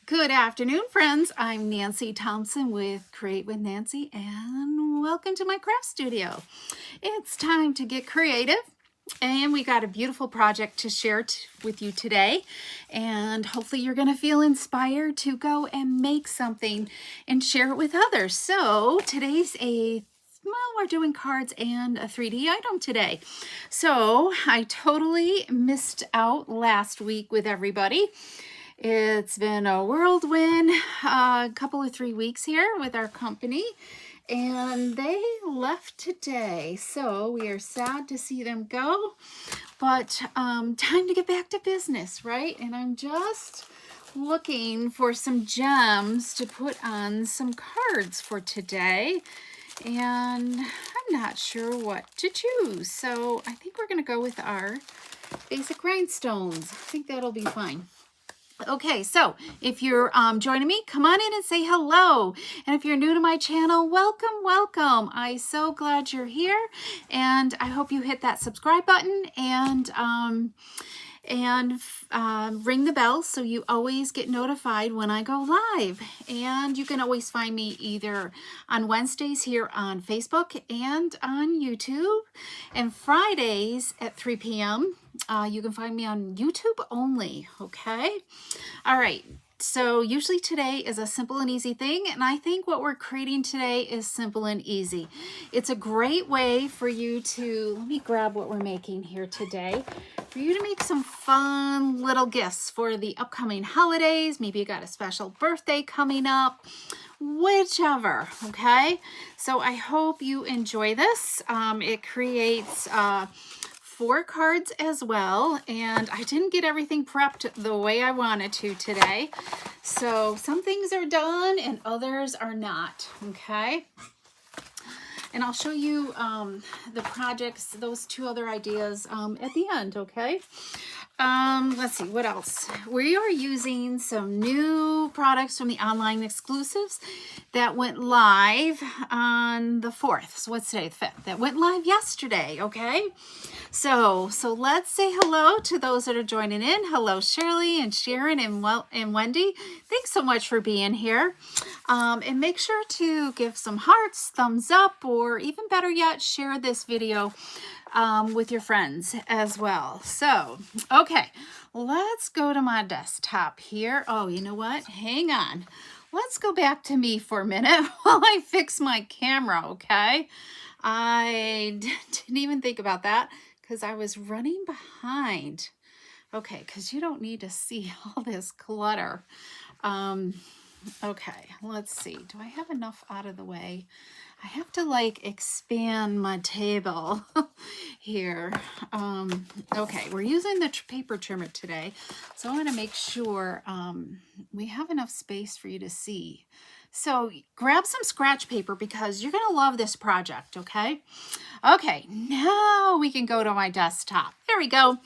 Good afternoon, friends. I'm Nancy Thompson with Create with Nancy, and welcome to my craft studio. It's time to get creative, and we got a beautiful project to share with you today, and hopefully you're going to feel inspired to go and make something and share it with others. So today's we're doing cards and a 3D item today. So I totally missed out last week with everybody. It's been a whirlwind couple of 3 weeks here with our company, and they left today. So we are sad to see them go, but time to get back to business, right? And I'm just looking for some gems to put on some cards for today, and I'm not sure what to choose. So I think we're going to go with our Basic Rhinestones. I think that'll be fine. Okay, so if you're joining me, come on in and say hello. And if you're new to my channel, welcome, welcome. I'm so glad you're here, and I hope you hit that subscribe button and ring the bell so you always get notified when I go live. And you can always find me either on Wednesdays here on Facebook and on YouTube, and Fridays at 3 p.m. You can find me on YouTube only, okay? All right, so usually today is a simple and easy thing, and I think what we're creating today is simple and easy. It's a great way for you to, let me grab what we're making here today, for you to make some fun little gifts for the upcoming holidays. Maybe you got a special birthday coming up, whichever, okay? So I hope you enjoy this. It creates 4 cards as well, and I didn't get everything prepped the way I wanted to today. So some things are done and others are not, okay? And I'll show you the projects, those 2 other ideas at the end, okay? Let's see, what else? We are using some new products from the online exclusives that went live on the 4th. So what's today, the 5th? That went live yesterday, okay? So let's say hello to those that are joining in. Hello, Shirley and Sharon and Wendy. Thanks so much for being here. And make sure to give some hearts, thumbs up, or even better yet, share this video with your friends as well. So, okay, let's go to my desktop here. Oh, you know what? Hang on. Let's go back to me for a minute while I fix my camera, okay? I didn't even think about that because I was running behind. Okay, because you don't need to see all this clutter. Okay, let's see. Do I have enough out of the way? I have to like expand my table here. Okay, we're using the paper trimmer today, so I want to make sure we have enough space for you to see. So grab some scratch paper because you're going to love this project, okay? Okay, now we can go to my desktop. There we go.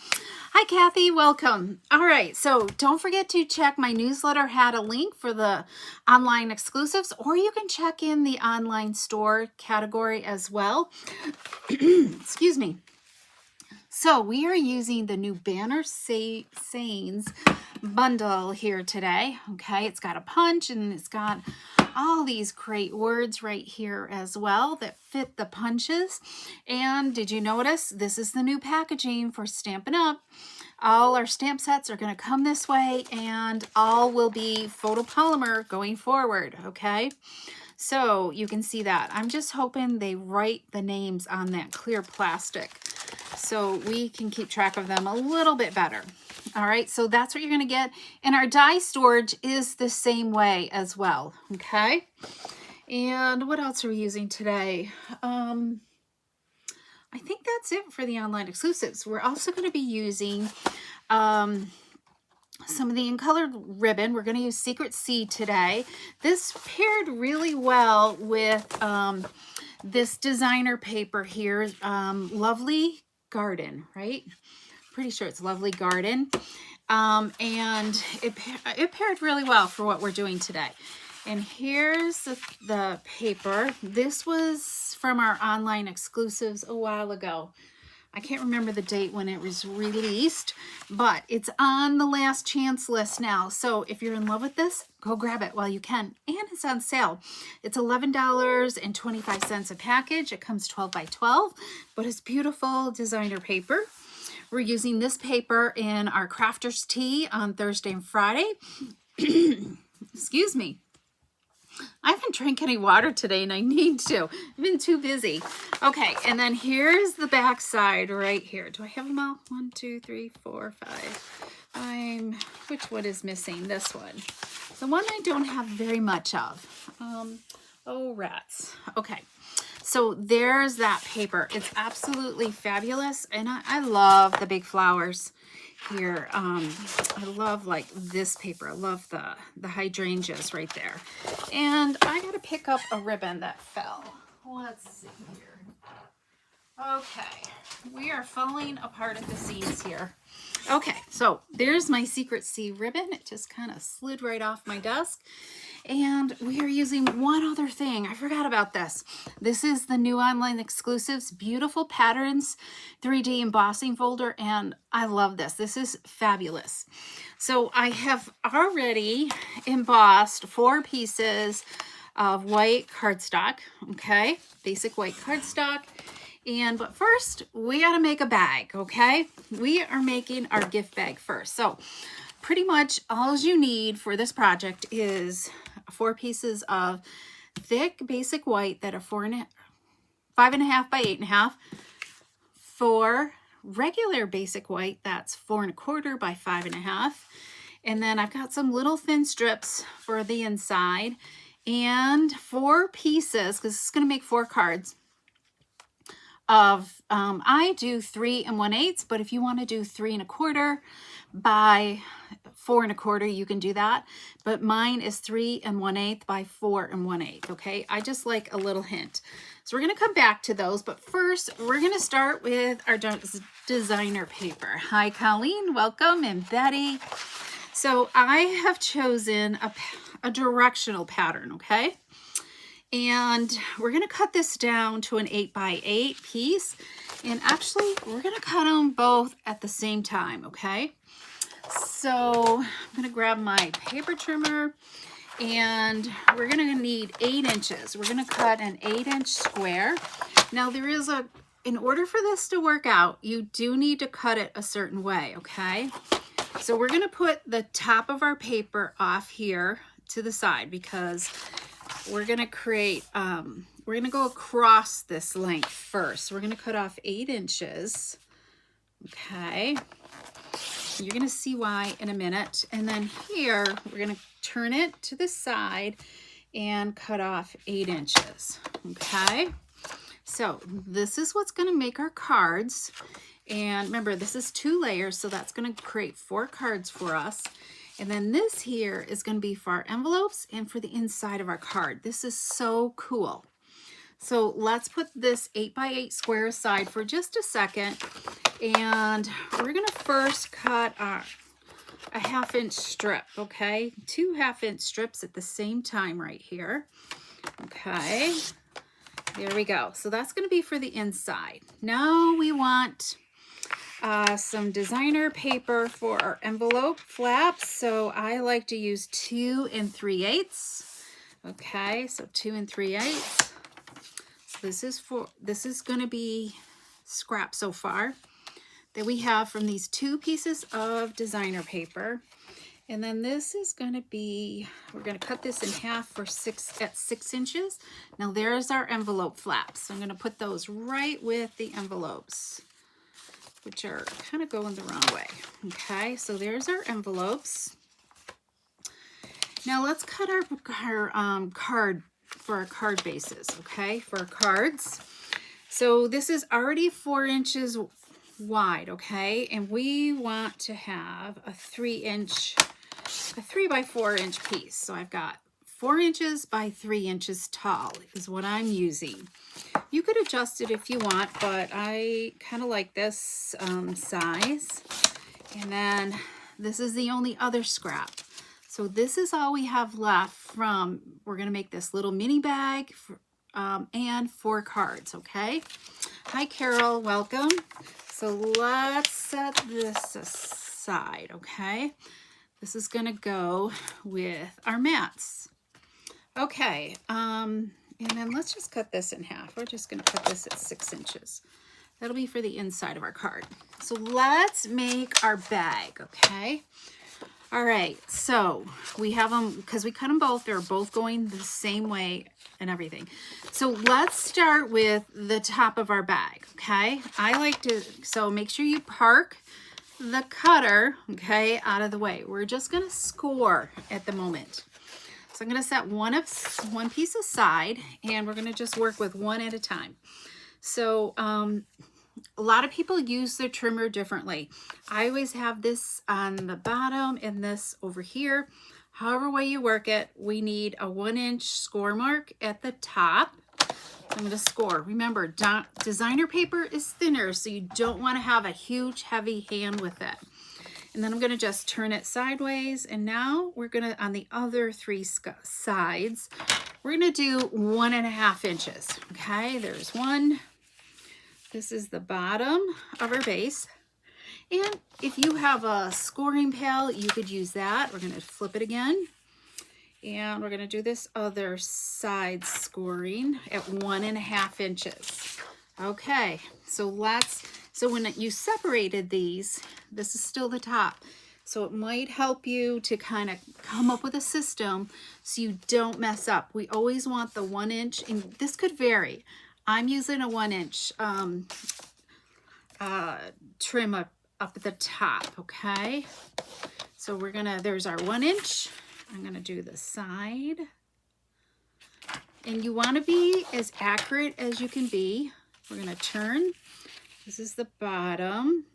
Hi, Kathy. Welcome. All right, so don't forget to check my newsletter. Had a link for the online exclusives, or you can check in the online store category as well. Excuse me. So we are using the new Banner Sayings bundle here today. Okay, it's got a punch and it's got all these great words right here as well that fit the punches. And did you notice this is the new packaging for Stampin' Up? All our stamp sets are going to come this way, and all will be photopolymer going forward, okay? So you can see that. I'm just hoping they write the names on that clear plastic so we can keep track of them a little bit better. All right, so that's what you're going to get. And our die storage is the same way as well, okay? And what else are we using today? I think that's it for the online exclusives. We're also going to be using some of the in-colored ribbon. We're going to use Secret Seed today. This paired really well with this designer paper here, Lovely Garden, right? Pretty sure it's Lovely Garden. And it paired really well for what we're doing today. And here's the paper. This was from our online exclusives a while ago. I can't remember the date when it was released, but it's on the last chance list now. So if you're in love with this, go grab it while you can. And it's on sale. It's $11.25 a package. It comes 12 by 12, but it's beautiful designer paper. We're using this paper in our crafters tea on Thursday and Friday. Excuse me. I haven't drank any water today and I need to. I've been too busy. Okay, and then here's the back side right here. Do I have them all? 1, 2, 3, 4, 5. Which one is missing? This one. The one I don't have very much of. Oh, rats. Okay, so there's that paper. It's absolutely fabulous, and I love the big flowers here. I love like this paper. I love the hydrangeas right there. And I gotta pick up a ribbon that fell. Let's see here. Okay, we are falling apart at the seams here. Okay, so there's my Secret C ribbon. It just kind of slid right off my desk. And we are using one other thing. I forgot about this. This is the new online exclusives, Beautiful Patterns 3D Embossing Folder, and I love this. This is fabulous. So I have already embossed 4 pieces of white cardstock, okay? Basic white cardstock. But first, we got to make a bag, okay? We are making our gift bag first. So pretty much all you need for this project is 4 pieces of thick basic white that are 5.5 by 8.5. 4 regular basic white that's 4.25 by 5.5. And then I've got some little thin strips for the inside, and 4 pieces, because it's going to make 4 cards of, I do 3 1/8, but if you want to do 3.25 by 4.25, you can do that. But mine is 3 1/8 by 4 1/8. Okay, I just like a little hint. So we're going to come back to those, but first we're going to start with our designer paper. Hi, Colleen, welcome, and Betty. So I have chosen a directional pattern, okay? And we're going to cut this down to an 8 by 8 piece. And actually, we're going to cut them both at the same time, okay? So I'm going to grab my paper trimmer, and we're going to need 8 inches. We're going to cut an 8-inch square. Now, in order for this to work out, you do need to cut it a certain way, okay? So we're going to put the top of our paper off here to the side, because we're going to create, we're going to go across this length first. We're going to cut off 8 inches. Okay. You're going to see why in a minute. And then here, we're going to turn it to the side and cut off 8 inches. Okay. So this is what's going to make our cards. And remember, this is 2 layers, so that's going to create 4 cards for us. And then this here is going to be for our envelopes and for the inside of our card. This is so cool. So let's put this 8 by 8 square aside for just a second. And we're going to first cut a 1/2-inch strip, okay? 2 1/2-inch strips at the same time right here. Okay, there we go. So that's going to be for the inside. Now we want some designer paper for our envelope flaps. So I like to use 2 3/8. Okay, so 2 3/8. So this is going to be scrap so far that we have from these 2 pieces of designer paper. And then this is going to be, we're going to cut this in half for 6 inches. Now there's our envelope flaps. So I'm going to put those right with the envelopes, which are kind of going the wrong way. Okay, so there's our envelopes. Now let's cut our card for our card bases, okay, for our cards. So this is already 4 inches wide, okay, and we want to have a 3 by 4 inch piece. So I've got 4 inches by 3 inches tall is what I'm using. You could adjust it if you want, but I kind of like this size. And then this is the only other scrap. So this is all we have left from, we're going to make this little mini bag for, and 4 cards, okay? Hi, Carol, welcome. so let's set this aside, okay? This is gonna go with our mats. Okay, and then let's just cut this in half. We're just gonna cut this at 6 inches. That'll be for the inside of our card. So let's make our bag, okay? All right, so we have them, because we cut them both, they're both going the same way and everything. So let's start with the top of our bag, okay? I like to, so make sure you park the cutter, okay, out of the way. We're just gonna score at the moment. So I'm gonna set one piece aside, and we're gonna just work with one at a time. So a lot of people use their trimmer differently. I always have this on the bottom and this over here. However way you work it, we need a 1-inch score mark at the top. I'm going to score. Remember, designer paper is thinner, so you don't want to have a huge heavy hand with it. And then I'm going to just turn it sideways, and now we're going to, on the other 3 sides, we're going to do 1.5 inches. Okay, there's one. This is the bottom of our base. And if you have a scoring pail, you could use that. We're going to flip it again. And we're going to do this other side scoring at 1.5 inches. Okay, so when you separated these, this is still the top. So it might help you to kind of come up with a system so you don't mess up. We always want the 1 inch, and this could vary. I'm using a 1-inch trim up at the top, okay? So we're gonna, there's our 1 inch. I'm gonna do the side. And you wanna be as accurate as you can be. We're gonna turn. This is the bottom.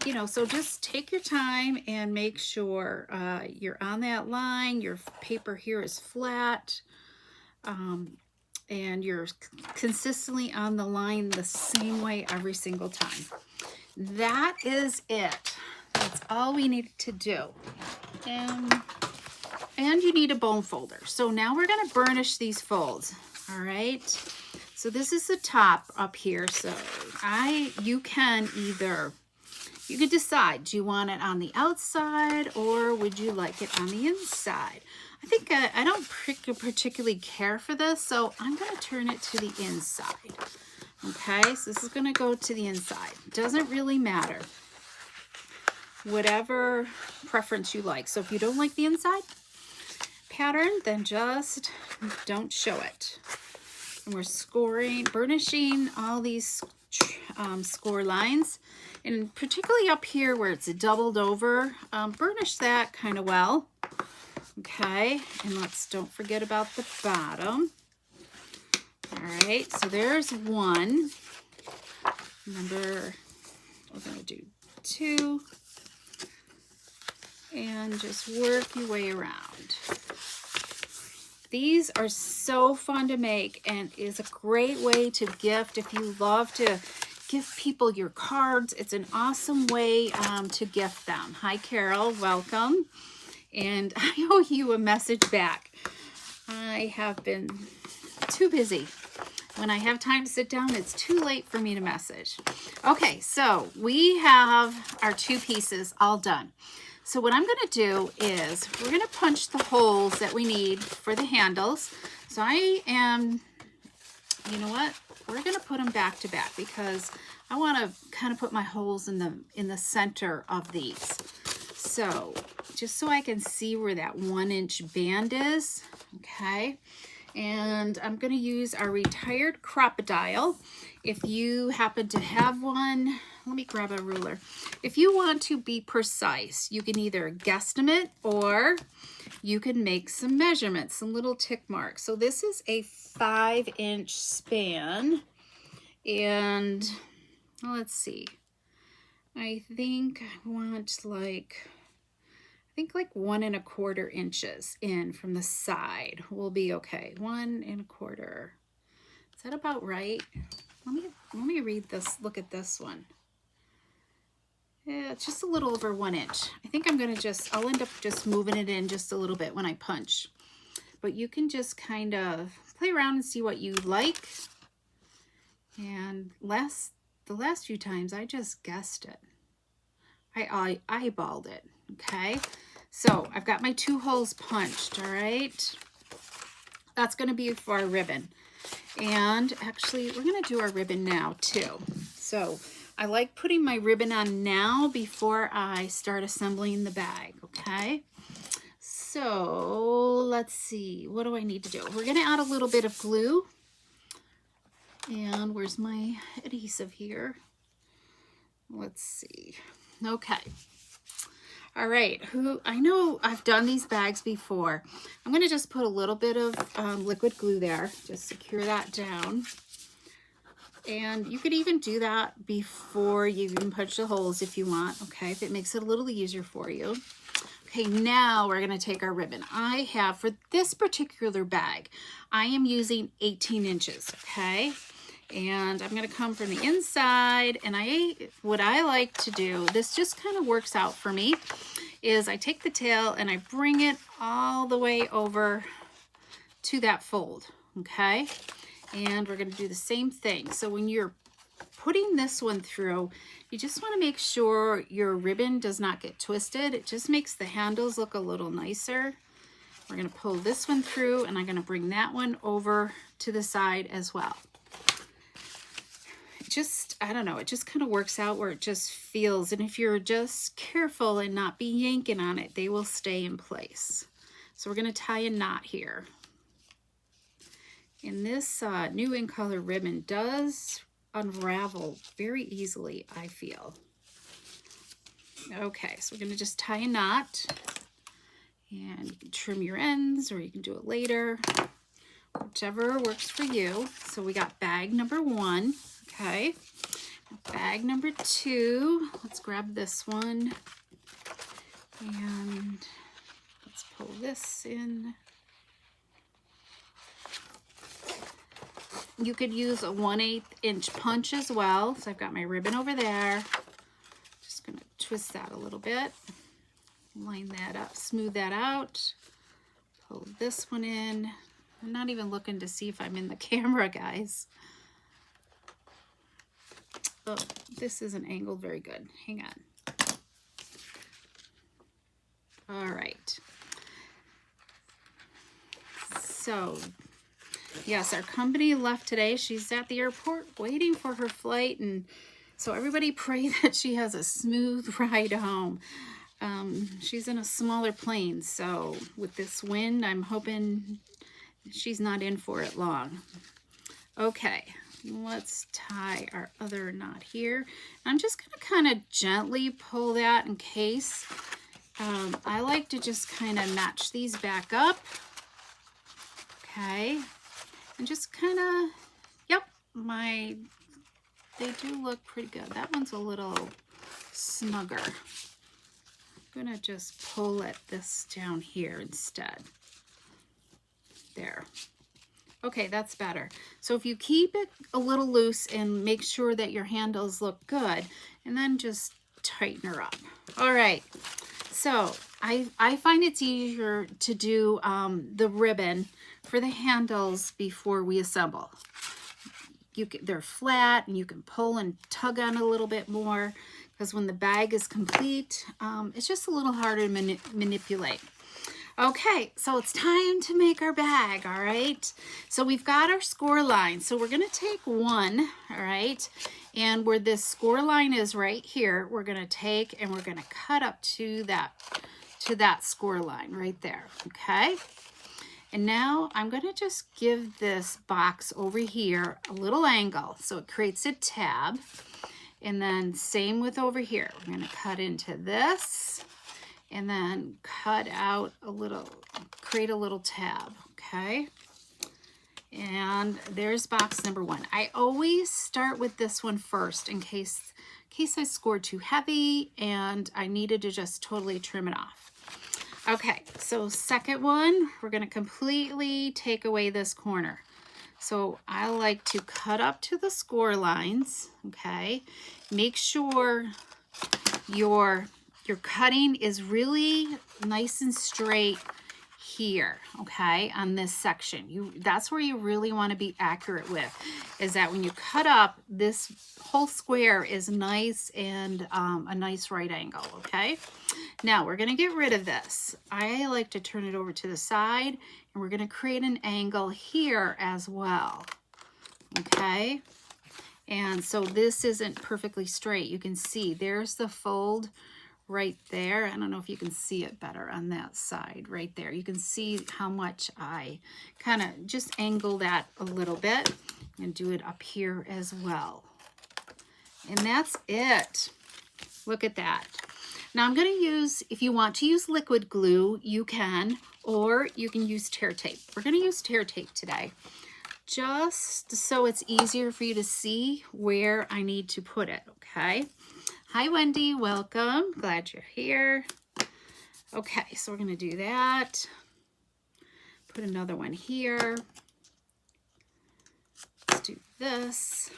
You know, so just take your time and make sure you're on that line. Your paper here is flat. And you're consistently on the line the same way every single time. That is it. That's all we need to do. And you need a bone folder. So now we're going to burnish these folds. All right. So this is the top up here. So you can decide, do you want it on the outside or would you like it on the inside? I think I don't particularly care for this, so I'm going to turn it to the inside. Okay, so this is going to go to the inside. Doesn't really matter. Whatever preference you like. So if you don't like the inside pattern, then just don't show it. And we're burnishing all these score lines. And particularly up here where it's doubled over, burnish that kind of well. Okay, and don't forget about the bottom. All right, so there's one. Remember, we're going to do 2. And just work your way around. These are so fun to make and is a great way to gift if you love to give people your cards. It's an awesome way to gift them. Hi, Carol. Welcome. And I owe you a message back. I have been too busy. When I have time to sit down, it's too late for me to message. Okay, so we have our 2 pieces all done. So what I'm going to do is we're going to punch the holes that we need for the handles. So you know what? We're going to put them back to back because I want to kind of put my holes in the center of these. So just so I can see where that 1-inch band is, okay? And I'm going to use our retired crocodile. If you happen to have one, let me grab a ruler. If you want to be precise, you can either guesstimate or you can make some measurements, some little tick marks. So this is a 5-inch span. And let's see. I think I want like 1¼ inches in from the side will be okay. 1¼ Is that about right? Let me read this. Look at this one. Yeah, it's just a little over 1 inch. I think I'll end up just moving it in just a little bit when I punch. But you can just kind of play around and see what you like. And last the last few times I just guessed it. I eyeballed it, okay? So I've got my 2 holes punched, all right? That's going to be for our ribbon. And actually, we're going to do our ribbon now too. So I like putting my ribbon on now before I start assembling the bag, okay? So let's see, what do I need to do? We're going to add a little bit of glue. And where's my adhesive here? Let's see. Okay. All right. I know I've done these bags before. I'm going to just put a little bit of liquid glue there. Just secure that down. And you could even do that before you even punch the holes if you want. Okay. If it makes it a little easier for you. Okay. Now we're going to take our ribbon. I have, for this particular bag, I am using 18 inches. Okay. And I'm going to come from the inside, and what I like to do, this just kind of works out for me, is I take the tail and I bring it all the way over to that fold, okay? And we're going to do the same thing. So when you're putting this one through, you just want to make sure your ribbon does not get twisted. It just makes the handles look a little nicer. We're going to pull this one through, and I'm going to bring that one over to the side as well. I don't know, it just kind of works out where it just feels, and if you're just careful and not be yanking on it, they will stay in place. So we're going to tie a knot here. And this new in color ribbon does unravel very easily, I feel. Okay, so we're going to just tie a knot, and you can trim your ends or you can do it later, whichever works for you. So we got bag number 1. Okay, bag number 2, let's grab this one, and let's pull this in. You could use a 1/8 inch punch as well. So I've got my ribbon over there. Just going to twist that a little bit, line that up, smooth that out, pull this one in. I'm not even looking to see if I'm in the camera, guys. Oh, this isn't angled very good. Hang on. All right. So, yes, our company left today. She's at the airport waiting for her flight. And so everybody pray that she has a smooth ride home. She's in a smaller plane. So with this wind, I'm hoping she's not in for it long. Okay. Let's tie our other knot here. I'm just going to kind of gently pull that in case. I like to just kind of match these back up. Okay. And just kind of, yep, they do look pretty good. That one's a little snugger. I'm going to just pull this down here instead. There. Okay, that's better. So if you keep it a little loose and make sure that your handles look good, and then just tighten her up. All right, so I find it's easier to do the ribbon for the handles before we assemble. They're flat, and you can pull and tug on a little bit more, because when the bag is complete, it's just a little harder to manipulate. Okay, so it's time to make our bag, all right? So we've got our score line. So we're gonna take one, all right? And where this score line is right here, we're gonna take and we're gonna cut up to that score line right there, okay? And now I'm gonna just give this box over here a little angle so it creates a tab. And then same with over here. We're gonna cut into this, and then cut out a little, create a little tab, okay? And there's box number 1. I always start with this one first in case I scored too heavy and I needed to just totally trim it off. Okay, so second one, we're gonna completely take away this corner. So I like to cut up to the score lines, okay? Make sure your cutting is really nice and straight here, okay, on this section. That's where you really want to be accurate with, is that when you cut up, this whole square is nice and a nice right angle, okay? Now we're going to get rid of this. I like to turn it over to the side, and we're going to create an angle here as well, okay? And so this isn't perfectly straight. You can see there's the fold right there. I don't know if you can see it better on that side right there. You can see how much I kind of just angle that a little bit and do it up here as well. And that's it. Look at that. Now I'm going to use, if you want to use liquid glue, you can, or you can use tear tape. We're going to use tear tape today, just so it's easier for you to see where I need to put it, okay? Hi, Wendy. Welcome. Glad you're here. Okay, so we're going to do that. Put another one here. Let's do this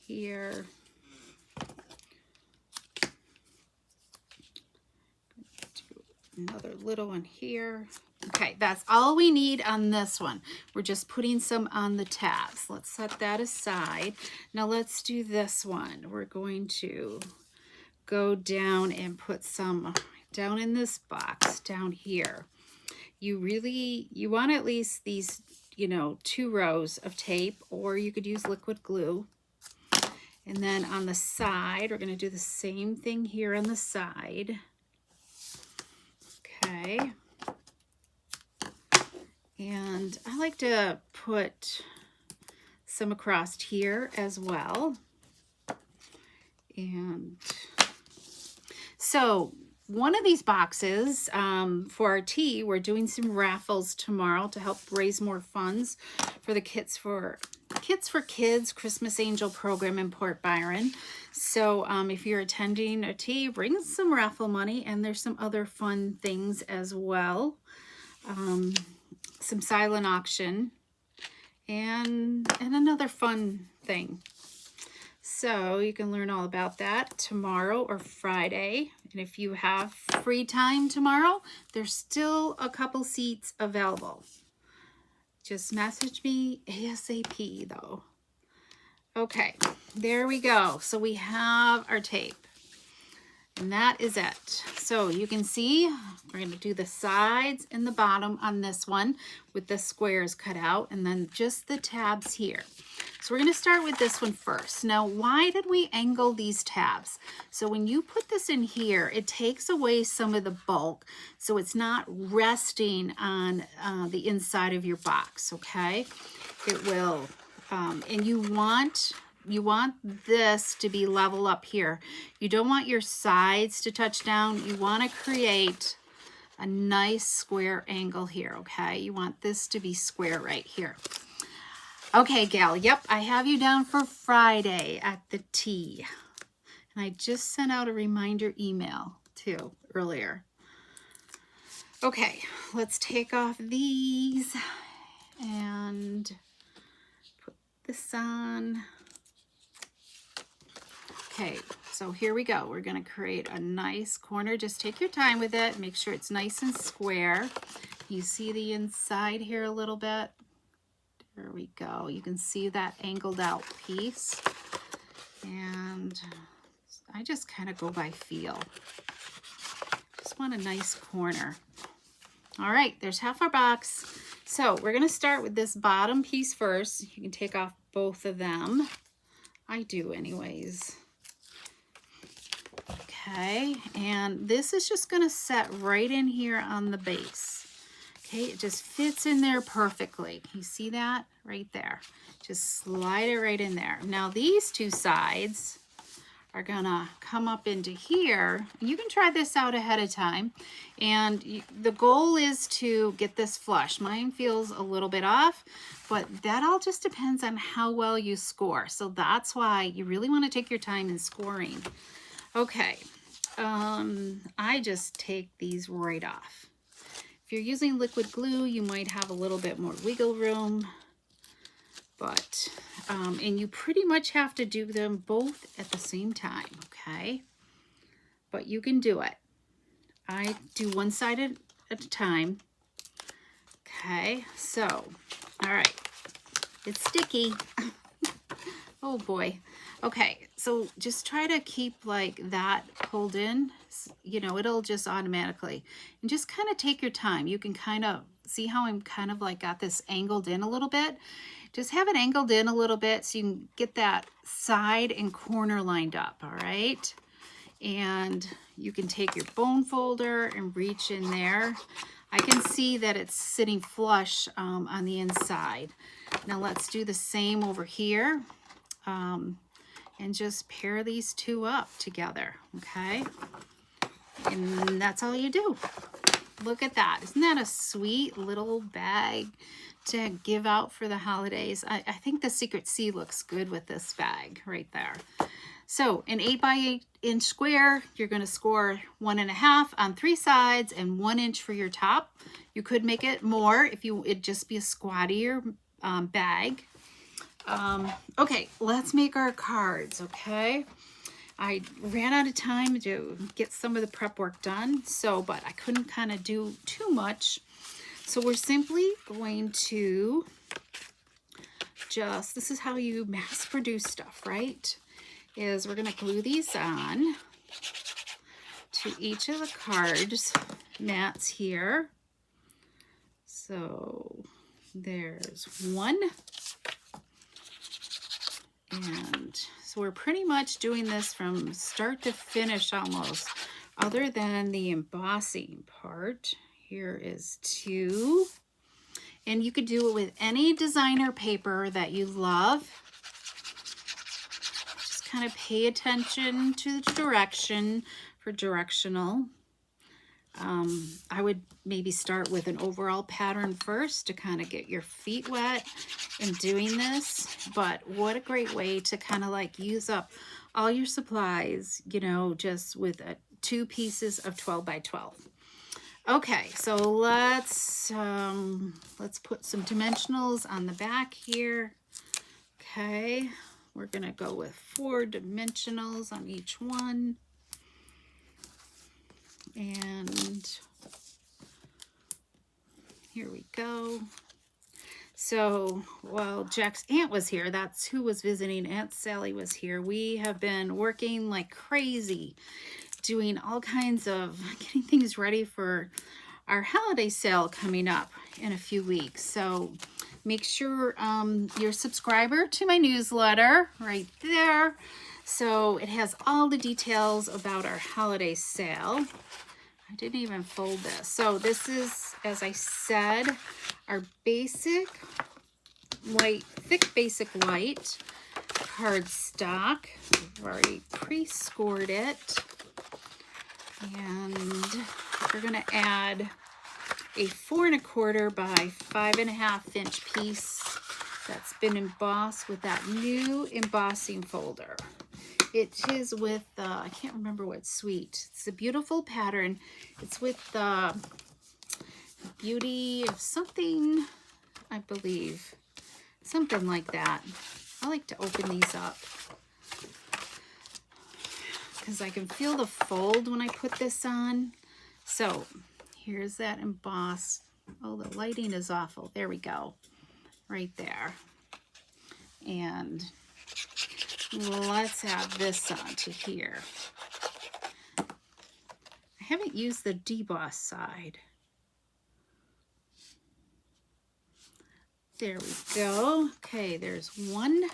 here. Do another little one here. Okay, that's all we need on this one. We're just putting some on the tabs. Let's set that aside. Now let's do this one. We're going to go down and put some down in this box down here. You want at least these, 2 rows of tape, or you could use liquid glue. And then on the side, we're going to do the same thing here on the side. Okay. And I like to put some across here as well. And so one of these boxes for our tea, we're doing some raffles tomorrow to help raise more funds for the Kits for Kids Christmas Angel program in Port Byron. So if you're attending a tea, bring some raffle money, and there's some other fun things as well. Some silent auction and another fun thing. So you can learn all about that tomorrow or Friday. And if you have free time tomorrow, there's still a couple seats available. Just message me ASAP though. Okay, there we go. So we have our tape. And that is it. So you can see we're going to do the sides and the bottom on this one with the squares cut out, and then just the tabs here. So we're going to start with this one first. Now, why did we angle these tabs? So when you put this in here, it takes away some of the bulk, so it's not resting on the inside of your box, okay? It will, and you want this to be level up here. You don't want your sides to touch down. You want to create a nice square angle here, okay? You want this to be square right here. Okay, gal, yep, I have you down for Friday at the tea. And I just sent out a reminder email too earlier. Okay, let's take off these and put this on. Okay, so here we go. We're going to create a nice corner. Just take your time with it. Make sure it's nice and square. You see the inside here a little bit? There we go. You can see that angled out piece. And I just kind of go by feel. Just want a nice corner. All right, there's half our box. So we're going to start with this bottom piece first. You can take off both of them. I do anyways. Okay, and this is just going to set right in here on the base. Okay, it just fits in there perfectly. You see that right there? Just slide it right in there. Now these two sides are gonna come up into here. You can try this out ahead of time, and the goal is to get this flush. Mine feels a little bit off, but that all just depends on how well you score. So that's why you really want to take your time in scoring. Okay, I just take these right off. If you're using liquid glue, you might have a little bit more wiggle room, but and you pretty much have to do them both at the same time, okay? But you can do it. I do one side at at a time. Okay, so, all right, it's sticky. Oh boy. Okay, so just try to keep like that pulled in, you know, it'll just automatically, and just kind of take your time. You can kind of see how I'm kind of like got this angled in a little bit. Just have it angled in a little bit so you can get that side and corner lined up, all right? And you can take your bone folder and reach in there. I can see that it's sitting flush on the inside. Now let's do the same over here. And just pair these two up together, okay? And that's all you do. Look at that. Isn't that a sweet little bag to give out for the holidays? I think the Secret C looks good with this bag right there. So an 8 by 8 inch square, you're going to score 1.5 on 3 sides and 1 inch for your top. You could make it more if it'd just be a squattier bag. Okay, let's make our cards, okay? I ran out of time to get some of the prep work done, but I couldn't kind of do too much. So we're simply going to this is how you mass produce stuff, right? Is we're going to glue these on to each of the cards mats here. So there's one. And so we're pretty much doing this from start to finish almost, other than the embossing part. Here is 2. And you could do it with any designer paper that you love. Just kind of pay attention to the direction for directional. I would maybe start with an overall pattern first to kind of get your feet wet in doing this, but what a great way to kind of like use up all your supplies, you know, just with 2 pieces of 12 by 12. Okay, so let's put some dimensionals on the back here. Okay, we're gonna go with 4 dimensionals on each one. And here we go. So while Jack's aunt was here, that's who was visiting. Aunt Sally was here. We have been working like crazy, doing all kinds of, getting things ready for our holiday sale coming up in a few weeks. So make sure you're a subscriber to my newsletter right there. So it has all the details about our holiday sale. I didn't even fold this. So this is, as I said, our basic white, thick basic white cardstock. I've already pre-scored it. And we're going to add a 4 1/4 by 5.5 inch piece that's been embossed with that new embossing folder. It is with, I can't remember what suite. It's a beautiful pattern. It's with the Beauty of something, I believe. Something like that. I like to open these up because I can feel the fold when I put this on. So here's that embossed. Oh, the lighting is awful. There we go. Right there. And let's add this onto here. I haven't used the deboss side. There we go. Okay, there's one.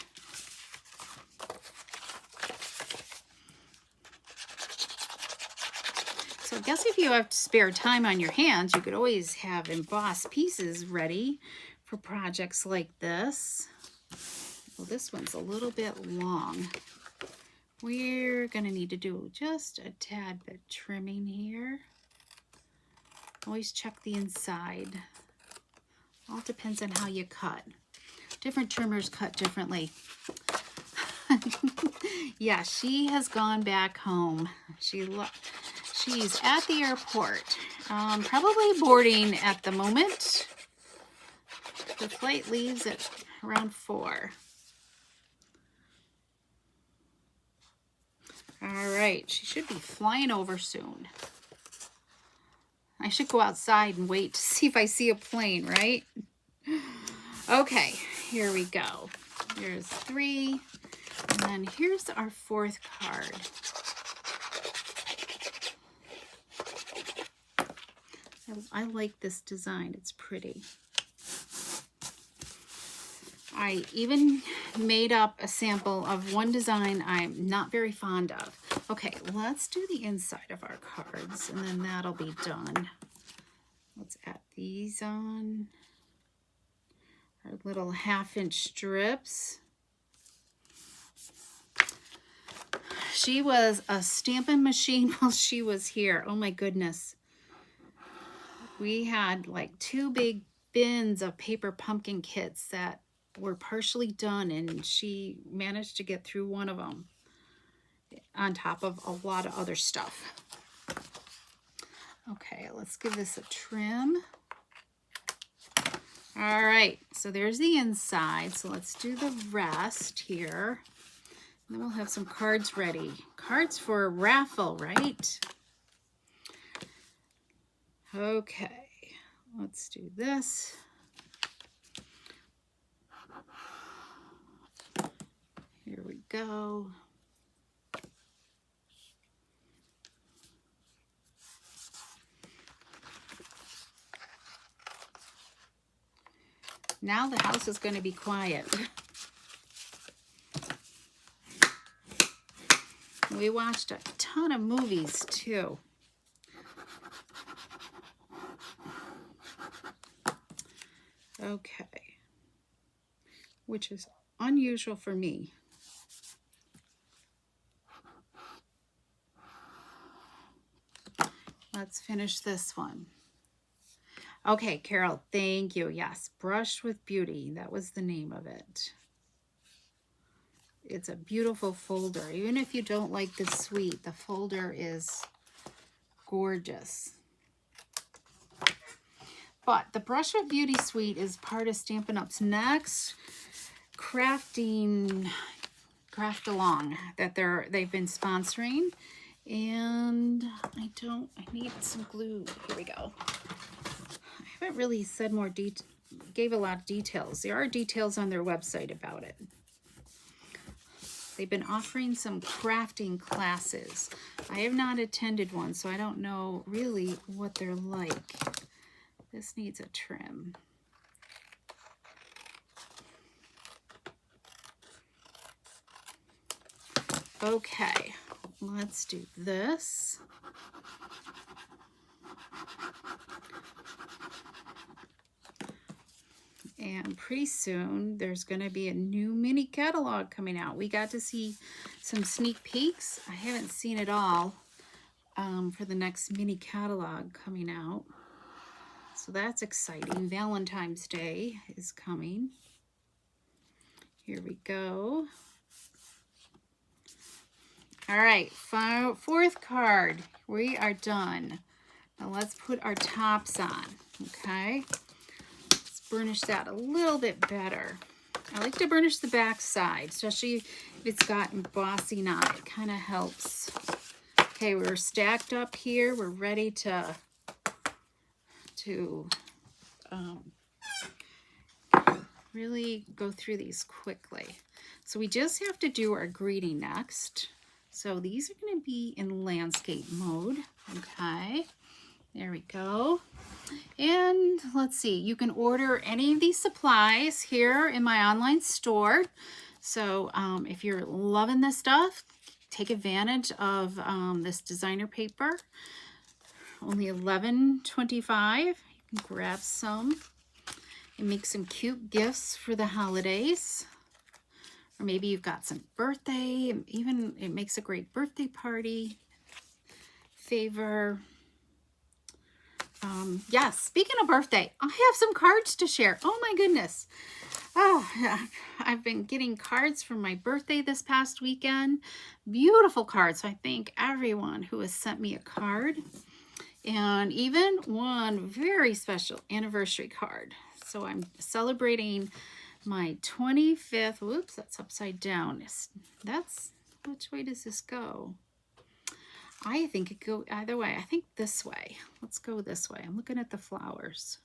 So I guess if you have spare time on your hands, you could always have embossed pieces ready for projects like this. Well, this one's a little bit long. We're going to need to do just a tad bit trimming here. Always check the inside. All depends on how you cut. Different trimmers cut differently. Yeah, she has gone back home. She's at the airport. Probably boarding at the moment. The flight leaves at around 4. All right, she should be flying over soon. I should go outside and wait to see if I see a plane, right? Okay, here we go. Here's 3. And then here's our 4th card. I like this design. It's pretty. I even made up a sample of one design I'm not very fond of. Okay, let's do the inside of our cards, and then that'll be done. Let's add these on. Our little 1/2-inch strips. She was a stamping machine while she was here. Oh my goodness. We had like 2 big bins of paper pumpkin kits that were partially done, and she managed to get through one of them on top of a lot of other stuff. Okay, let's give this a trim. All right, so there's the inside. So let's do the rest here. And then we'll have some cards ready. Cards for a raffle, right? Okay, let's do this. Here we go. Now the house is going to be quiet. We watched a ton of movies too. Okay. Which is unusual for me. Let's finish this one. Okay, Carol, thank you. Yes, Brush with Beauty. That was the name of it. It's a beautiful folder. Even if you don't like the suite, the folder is gorgeous. But the Brush with Beauty suite is part of Stampin' Up's next crafting craft along that they've been sponsoring. And I need some glue. Here we go. I haven't really said more gave a lot of details. There are details on their website about it. They've been offering some crafting classes. I have not attended one, so I don't know really what they're like. This needs a trim. Okay, let's do this. And pretty soon there's going to be a new mini catalog coming out. We got to see some sneak peeks. I haven't seen it all for the next mini catalog coming out. So that's exciting. Valentine's Day is coming. Here we go. All right, 4th card. We are done. Now let's put our tops on, okay? Let's burnish that a little bit better. I like to burnish the back side, especially if it's got embossing on it. It kind of helps. Okay, we're stacked up here. We're ready to really go through these quickly. So we just have to do our greeting next. So these are going to be in landscape mode. Okay, there we go. And let's see, you can order any of these supplies here in my online store. So if you're loving this stuff, take advantage of this designer paper. Only $11.25. You can grab some and make some cute gifts for the holidays. Or maybe you've got some birthday, even it makes a great birthday party favor. Yes, speaking of birthday, I have some cards to share. Oh my goodness. Oh, I've been getting cards for my birthday this past weekend. Beautiful cards. So I thank everyone who has sent me a card. And even one very special anniversary card. So I'm celebrating my 25th, whoops, that's upside down. That's, which way does this go? I think it could go either way. I think this way. Let's go this way. I'm looking at the flowers.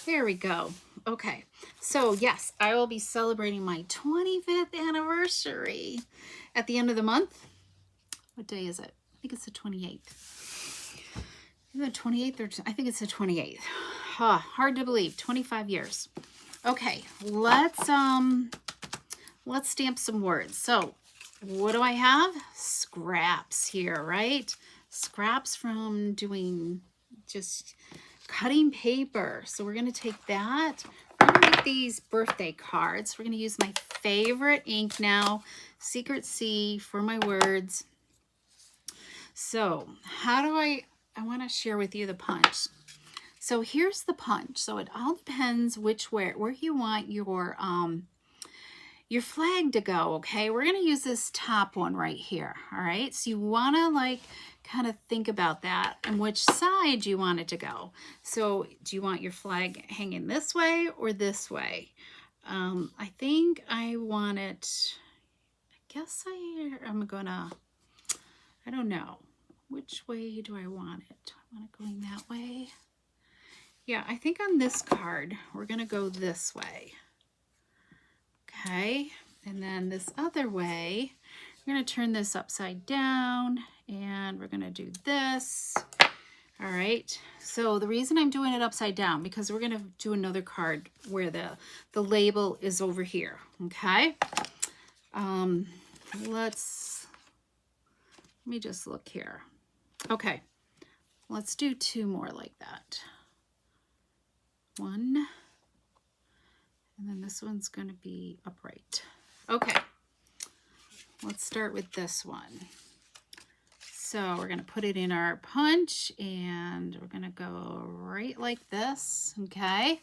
There we go. Okay, so yes, I will be celebrating my 25th anniversary at the end of the month. What day is it? I think it's the 28th. The 28th, or I think it's the 28th. Hard to believe. 25 years. Okay, let's stamp some words. So, what do I have? Scraps here, right? Scraps from doing just cutting paper. So we're going to take that. We're going to make these birthday cards. We're going to use my favorite ink now, Secret C, for my words. So how do I want to share with you the punch. So here's the punch. So it all depends where you want your flag to go, okay? We're going to use this top one right here, all right? So you want to like kind of think about that and which side you want it to go. So do you want your flag hanging this way or this way? I think I want it, I guess I'm gonna, I don't know. Which way do I want it? I want it going that way. Yeah, I think on this card, we're gonna go this way. Okay, and then this other way, we're going to turn this upside down and we're going to do this. All right, so the reason I'm doing it upside down, because we're going to do another card where the label is over here, okay? Let me just look here. Okay, let's do two more like that. One. And then this one's going to be upright. Okay, let's start with this one. So we're going to put it in our punch and we're going to go right like this, okay?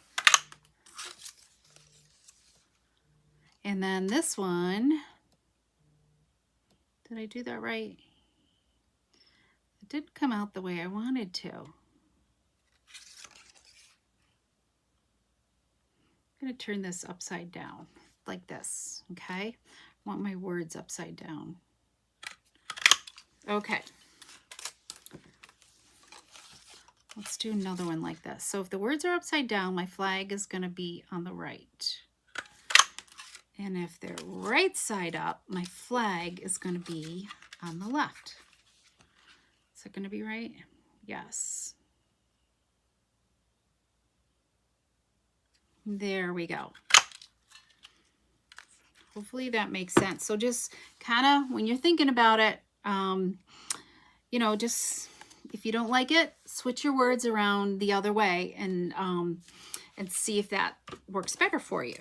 And then this one, did I do that right? It didn't come out the way I wanted to. I'm going to turn this upside down like this, okay? I want my words upside down. Okay. Let's do another one like this. So if the words are upside down, my flag is going to be on the right. And if they're right side up, my flag is going to be on the left. Is it going to be right? Yes. There we go. Hopefully that makes sense. So just kind of, when you're thinking about it, you know, just if you don't like it, switch your words around the other way and see if that works better for you.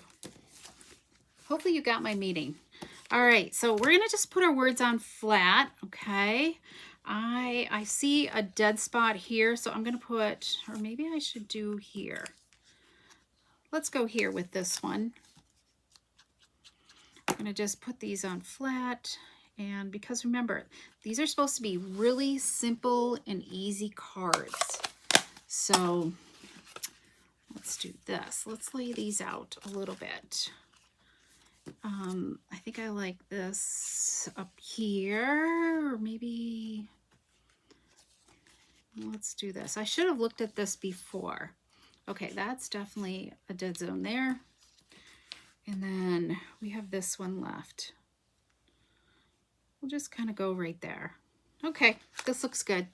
Hopefully you got my meaning. All right, so we're gonna just put our words on flat, okay? I see a dead spot here, so I'm gonna put, or maybe I should do here. Let's go here with this one. I'm gonna just put these on flat, and because remember, these are supposed to be really simple and easy cards. So let's do this. Let's lay these out a little bit. I think I like this up here, or maybe let's do this. I should have looked at this before. Okay, that's definitely a dead zone there. And then we have this one left. We'll just kind of go right there. Okay, this looks good.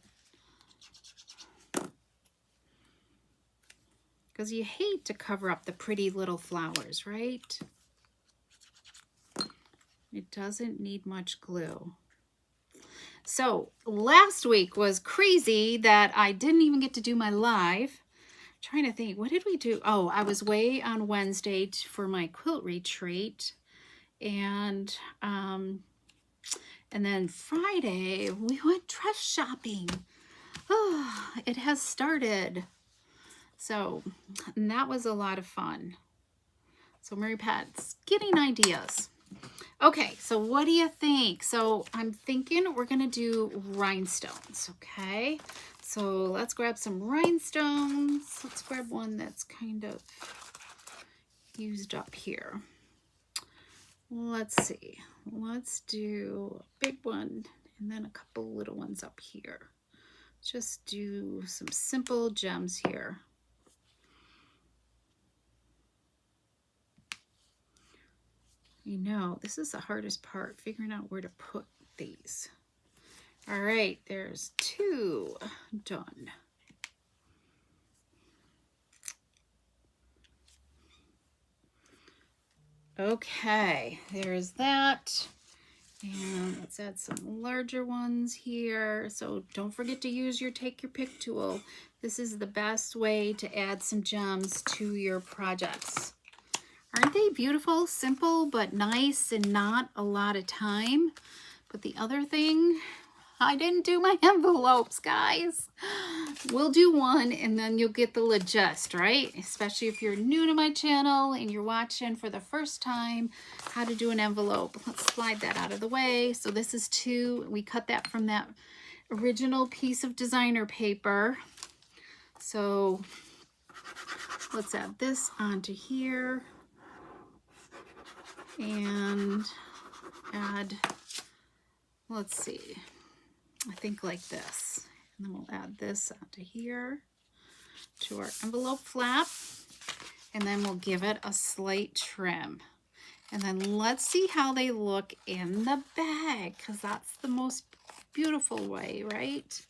Because you hate to cover up the pretty little flowers, right? It doesn't need much glue. So last week was crazy that I didn't even get to do my live. Trying to think, what did we do? Oh, I was away on Wednesday for my quilt retreat, and then Friday we went dress shopping. Oh, it has started. So that was a lot of fun. So Mary Pat's getting ideas. Okay, so what do you think? So I'm thinking we're gonna do rhinestones, okay? So let's grab some rhinestones. Let's grab one that's kind of used up here. Let's see. Let's do a big one and then a couple little ones up here. Just do some simple gems here. You know, this is the hardest part, figuring out where to put these. All right, there's 2 done. Okay, there's that. And let's add some larger ones here. So don't forget to use your take your pick tool. This is the best way to add some gems to your projects. Aren't they beautiful? Simple but nice and not a lot of time. But the other thing, I didn't do my envelopes, guys. We'll do one and then you'll get the gist, right? Especially if you're new to my channel and you're watching for the first time how to do an envelope. Let's slide that out of the way. So this is 2. We cut that from that original piece of designer paper. So let's add this onto here and add, let's see, I think like this. And then we'll add this onto here to our envelope flap. And then we'll give it a slight trim. And then let's see how they look in the bag, because that's the most beautiful way, right?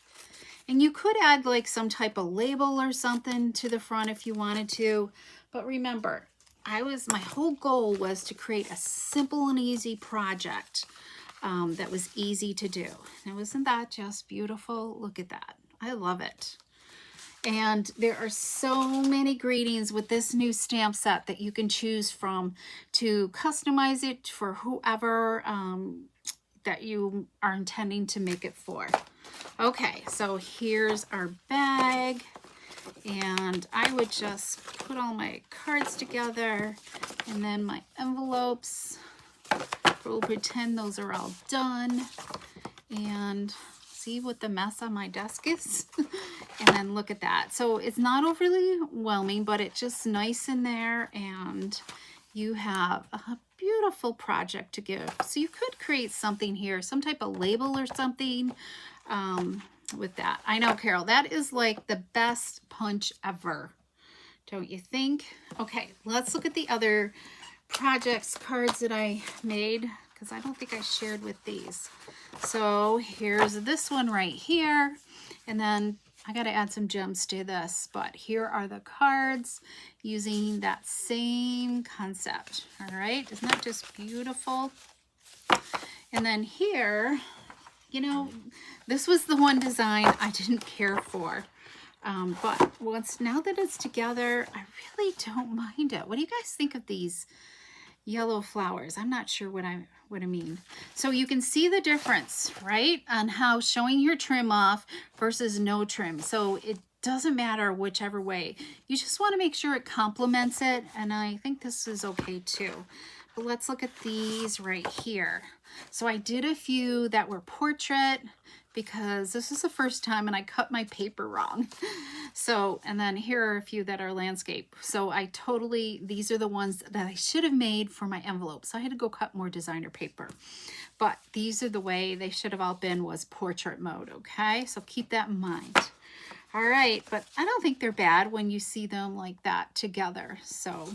And you could add like some type of label or something to the front if you wanted to. But remember, my whole goal was to create a simple and easy project that was easy to do. Now, isn't that just beautiful? Look at that. I love it. And there are so many greetings with this new stamp set that you can choose from to customize it for whoever that you are intending to make it for. Okay, so here's our bag. And I would just put all my cards together and then my envelopes. We'll pretend those are all done. And see what the mess on my desk is. And then look at that. So it's not overly whelming, but it's just nice in there. And you have a beautiful project to give. So you could create something here, some type of label or something. With that. I know, Carol, that is like the best punch ever. Don't you think? Okay, let's look at the other projects cards that I made, because I don't think I shared with these. So here's this one right here. And then I got to add some gems to this, but here are the cards using that same concept. All right, isn't that just beautiful? And then here, you know, this was the one design I didn't care for. But now that it's together, I really don't mind it. What do you guys think of these yellow flowers? I'm not sure what I mean. So you can see the difference, right? On how showing your trim off versus no trim. So it doesn't matter whichever way. You just want to make sure it complements it. And I think this is okay too. But let's look at these right here. So I did a few that were portrait because this is the first time and I cut my paper wrong. So, and then here are a few that are landscape. So these are the ones that I should have made for my envelope. So I had to go cut more designer paper. But these are the way they should have all been, was portrait mode, okay? So keep that in mind. All right, but I don't think they're bad when you see them like that together. So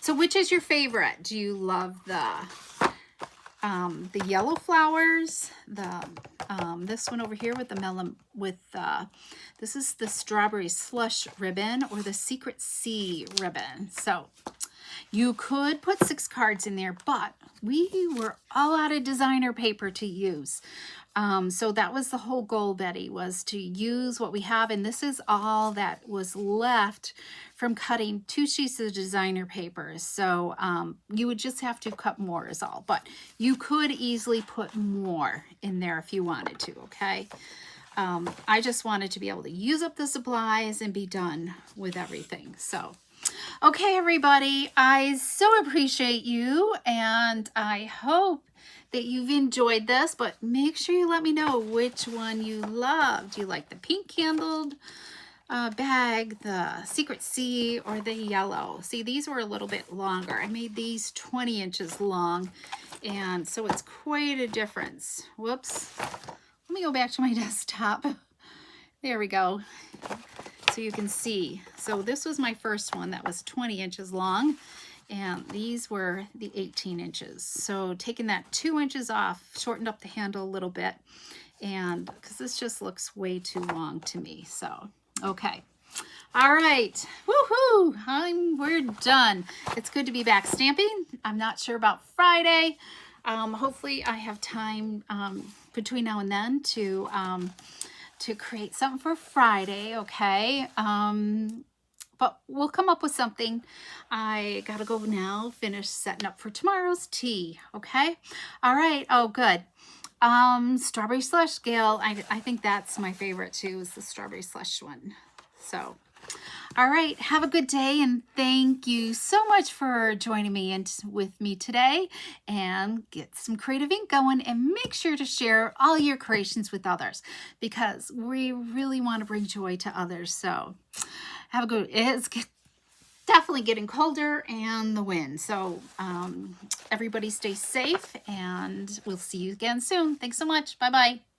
which is your favorite? Do you love the yellow flowers, this one over here with the melon, this is the strawberry slush ribbon, or the secret sea ribbon. So you could put 6 cards in there, but we were all out of designer paper to use. So that was the whole goal, Betty, was to use what we have. And this is all that was left from cutting 2 sheets of designer paper. So you would just have to cut more is all. But you could easily put more in there if you wanted to, okay? I just wanted to be able to use up the supplies and be done with everything. So, okay, everybody, I so appreciate you. And I hope that you've enjoyed this, but make sure you let me know which one you love. Do you like the pink candled bag, the Secret Sea or the yellow. See, these were a little bit longer. I made these 20 inches long, and so it's quite a difference. Whoops. Let me go back to my desktop. There we go. So you can see. So this was my first one that was 20 inches long, and these were the 18 inches. So taking that 2 inches off, shortened up the handle a little bit, and because this just looks way too long to me. So, okay. All right, woohoo, we're done. It's good to be back stamping. I'm not sure about Friday. Hopefully I have time between now and then to create something for Friday, okay? But we'll come up with something. I gotta go now, finish setting up for tomorrow's tea, okay? All right, oh good. Strawberry slush, Gail. I think that's my favorite too, is the strawberry slush one. So, all right, have a good day, and thank you so much for joining me and with me today, and get some creative ink going, and make sure to share all your creations with others, because we really want to bring joy to others. So have a good, it's definitely getting colder and the wind. So everybody stay safe, and we'll see you again soon. Thanks so much. Bye-bye.